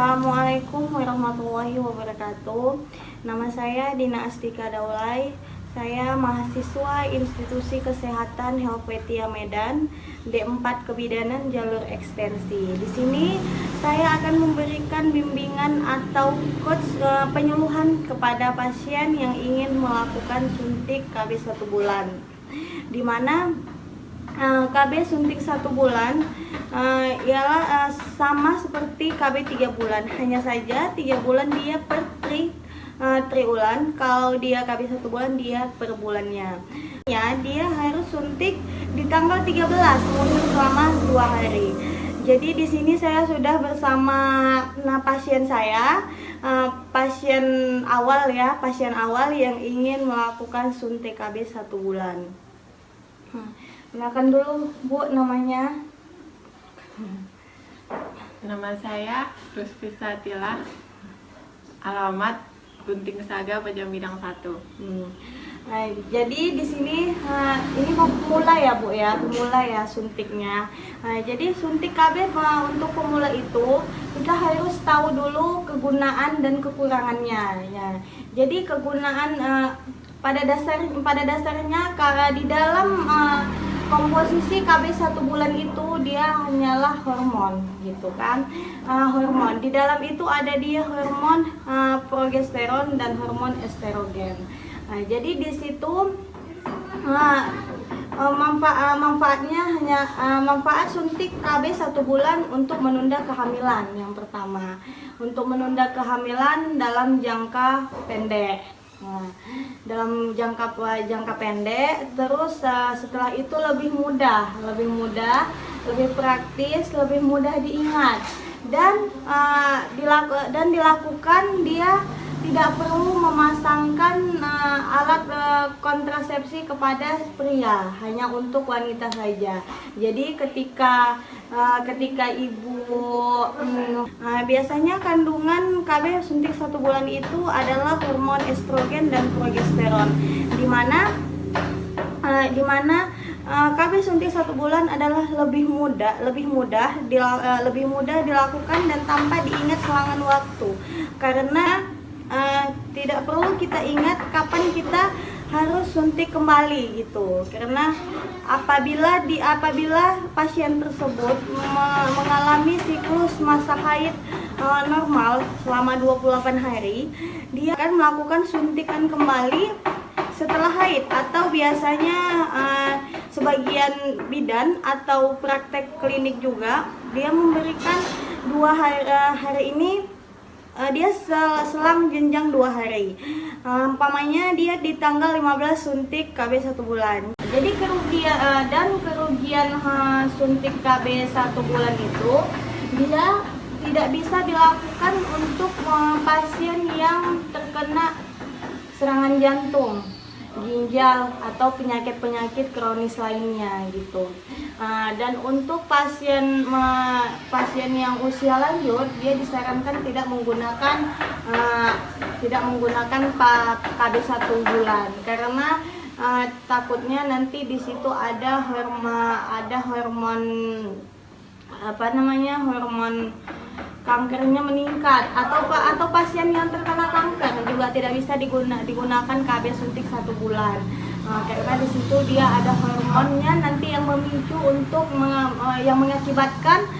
Assalamualaikum warahmatullahi wabarakatuh. Nama saya Dina Astika Daulay. Saya mahasiswa Institusi Kesehatan Helvetia Medan, D4 Kebidanan Jalur Ekstensi. Di sini saya akan memberikan bimbingan atau coach penyuluhan kepada pasien yang ingin melakukan suntik KB 1 bulan. Di mana KB suntik 1 bulan ialah sama seperti KB 3 bulan, hanya saja 3 bulan dia per triulan, kalau dia KB 1 bulan dia per bulannya. Ya, dia harus suntik di tanggal 13 mundur selama 2 hari. Jadi di sini saya sudah bersama pasien saya, pasien awal yang ingin melakukan suntik KB 1 bulan. Kenalkan dulu Bu namanya. Nama saya Rusfi Satila, alamat Gunting Saga, Pajang Bidang 1. Nah, jadi di sini ini mau pemula ya Bu ya, pemula ya suntiknya. Nah, jadi suntik KB untuk pemula itu kita harus tahu dulu kegunaan dan kekurangannya ya. Jadi kegunaan pada dasarnya karena di dalam komposisi KB 1 bulan itu dia hanyalah hormon gitu kan, hormon di dalam itu ada dia hormon progesteron dan hormon estrogen. Nah, jadi di situ manfaatnya hanya manfaat suntik KB 1 bulan untuk menunda kehamilan. Yang pertama, untuk menunda kehamilan dalam jangka pendek. Nah, dalam jangka pendek, terus setelah itu lebih mudah, lebih praktis, lebih mudah diingat, dan dilakukan dia tidak perlu memasangkan alat kontrasepsi kepada pria, hanya untuk wanita saja. Jadi ketika ibu biasanya kandungan KB suntik 1 bulan itu adalah hormon estrogen dan progesteron, di mana KB suntik 1 bulan adalah lebih mudah dilakukan dan tanpa diingat selangan waktu, karena tidak perlu kita ingat kapan kita harus suntik kembali gitu, karena apabila pasien tersebut mengalami siklus masa haid normal selama 28 hari, dia akan melakukan suntikan kembali setelah haid, atau biasanya sebagian bidan atau praktek klinik juga dia memberikan 2 hari ini dia selang jenjang 2 hari. Umpamanya dia di tanggal 15 suntik KB 1 bulan. Jadi kerugian suntik KB 1 bulan itu dia tidak bisa dilakukan untuk pasien yang terkena serangan jantung, ginjal, atau penyakit kronis lainnya gitu. Dan untuk pasien yang usia lanjut, dia disarankan tidak menggunakan KB 1 bulan, karena takutnya nanti di situ ada hormon hormon kankernya meningkat, atau pasien yang terkena kanker juga tidak bisa digunakan KB suntik 1 bulan. Karena di situ dia ada hormonnya nanti yang memicu untuk yang mengakibatkan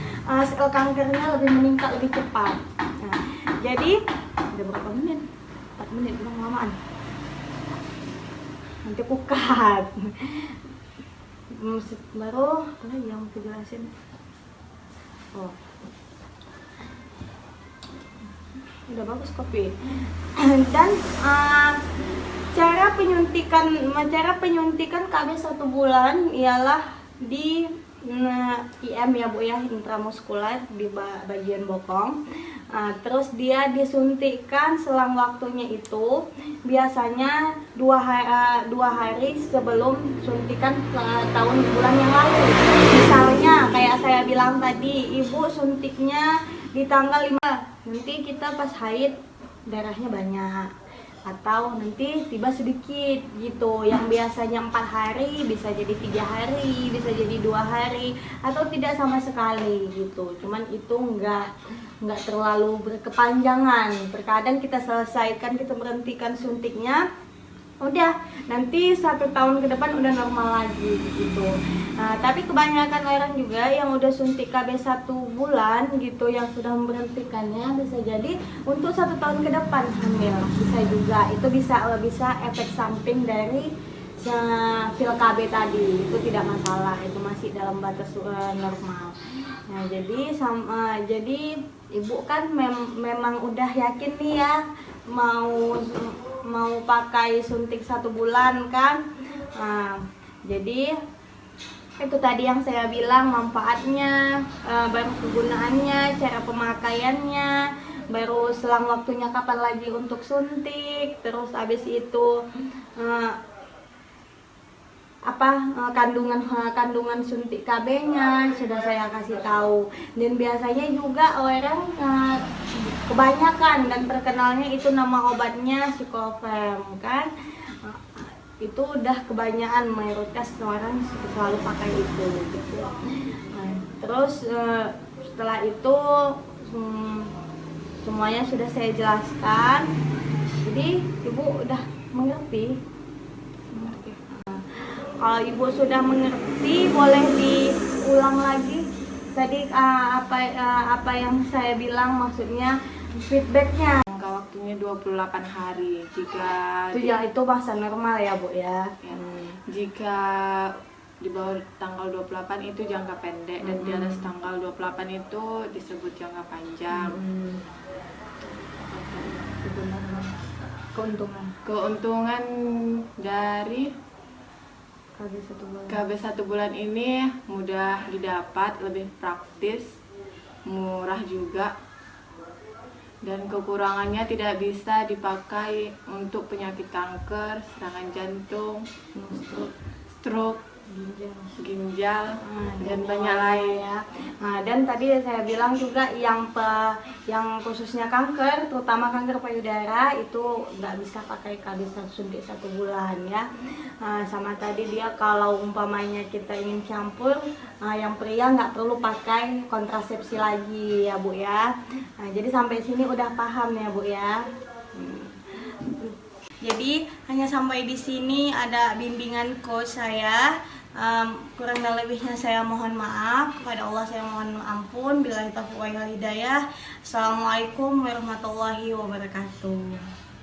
sel kankernya lebih meningkat lebih cepat. Nah, jadi udah berapa menit? 4 menit, udah kelamaan. Nanti aku cut. Baru apa lagi yang mau jelasin? Udah bagus kopi. Dan cara penyuntikan KB 1 bulan ialah di IM ya Bu ya, intramuskular di bagian bokong. Terus dia disuntikkan selang waktunya itu biasanya 2 hari sebelum suntikan tahun bulan yang lalu. Misalnya kayak saya bilang tadi, ibu suntiknya di tanggal 5, nanti kita pas haid darahnya banyak. atau nanti tiba sedikit gitu, yang biasanya 4 hari bisa jadi 3 hari, bisa jadi 2 hari, atau tidak sama sekali gitu. Cuman itu nggak terlalu berkepanjangan. Terkadang kita selesaikan, kita berhentikan suntiknya, udah nanti 1 tahun ke depan udah normal lagi gitu. Nah, tapi kebanyakan orang juga yang udah suntik KB 1 bulan gitu, yang sudah memberhentikannya, bisa jadi untuk 1 tahun ke depan hamil, bisa juga. Itu bisa efek samping dari pil KB tadi, itu tidak masalah, itu masih dalam batas normal. Nah, jadi ibu kan memang udah yakin nih ya mau pakai suntik 1 bulan kan. Nah, jadi itu tadi yang saya bilang, manfaatnya, baru kegunaannya, cara pemakaiannya, baru selang waktunya kapan lagi untuk suntik, terus habis itu kandungan suntik KB-nya sudah saya kasih tahu. Dan biasanya juga orang kebanyakan dan terkenalnya itu nama obatnya Psikofem kan. Itu udah kebanyakan, mayoritas orang selalu pakai itu gitu. Nah, terus setelah itu semuanya sudah saya jelaskan, jadi ibu udah mengerti. Kalau ibu sudah mengerti, boleh diulang lagi tadi apa yang saya bilang, maksudnya feedbacknya. Jangka waktunya 28 hari. Jika Itu masa normal ya Bu ya. Jika di bawah tanggal 28 itu jangka pendek, dan di atas tanggal 28 itu disebut jangka panjang. Keuntungan dari KB 1 bulan ini mudah didapat, lebih praktis, murah juga, dan kekurangannya tidak bisa dipakai untuk penyakit kanker, serangan jantung, stroke, ginjal, dan banyak lain ya. Nah, dan tadi saya bilang juga yang khususnya kanker, terutama kanker payudara, itu nggak bisa pakai KB suntik 1 bulan ya. Nah, sama tadi dia kalau umpamanya kita ingin campur, yang pria nggak perlu pakai kontrasepsi lagi ya Bu ya. Nah, jadi sampai sini udah paham ya Bu ya. Jadi hanya sampai di sini ada bimbingan coach saya. Kurang dan lebihnya saya mohon maaf, kepada Allah saya mohon ampun. Billahi taufiq wal hidayah. Assalamualaikum warahmatullahi wabarakatuh.